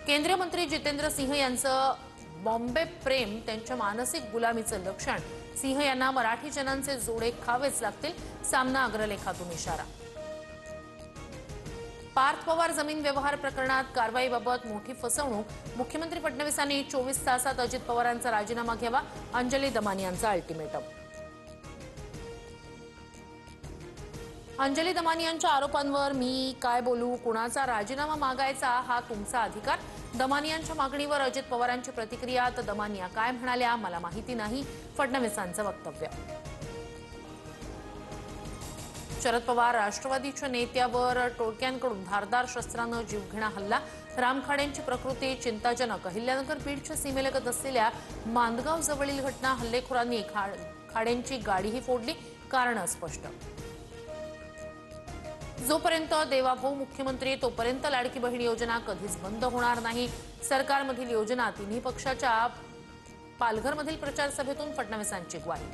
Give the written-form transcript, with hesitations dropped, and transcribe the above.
केंद्रीय मंत्री जितेंद्र सिंह यांचं बॉम्बे प्रेम त्यांच्या मानसिक गुलामीचं लक्षण. सिंह यांना मराठी जनांचे जोडे खावेच लागतील. सामना अग्रलेखातून इशारा. पार्थ पवार जमीन व्यवहार प्रकरणात कारवाईबाबत मोठी फसवणूक. मुख्यमंत्री फडणवीसांनी 24 तासात अजित पवारांचा राजीनामा घ्यावा. अंजली दमानी यांचा अल्टिमेटम. अंजली दमानी यांच्या आरोपांवर मी काय बोलू, कुणाचा राजीनामा मागायचा हा तुमचा अधिकार. दमानी यांच्या मागणीवर अजित पवारांची प्रतिक्रिया. तर दमानी काय म्हणाल्या मला माहिती नाही, फडणवीसांचं वक्तव्य. शरद पवार राष्ट्रवादीच्या नेत्यावर टोळक्यांकडून धारदार शस्त्रानं जीवघेणा हल्ला. रामखाडेंची प्रकृती चिंताजनक. अहिल्यानगर बीडच्या सीमेलगत असलेल्या मांदगाव जवळील घटना. हल्लेखोरांनी खाडेंची गाडीही फोडली. कारण स्पष्ट. जोपर्यंत देवाभाऊ मुख्यमंत्री तोपर्यंत लाडकी बहीण योजना कधीच बंद होणार नाही. सरकारमधील योजना तिन्ही पक्षाच्या पालघरमधील प्रचार सभेतून फडणवीसांची ग्वाही.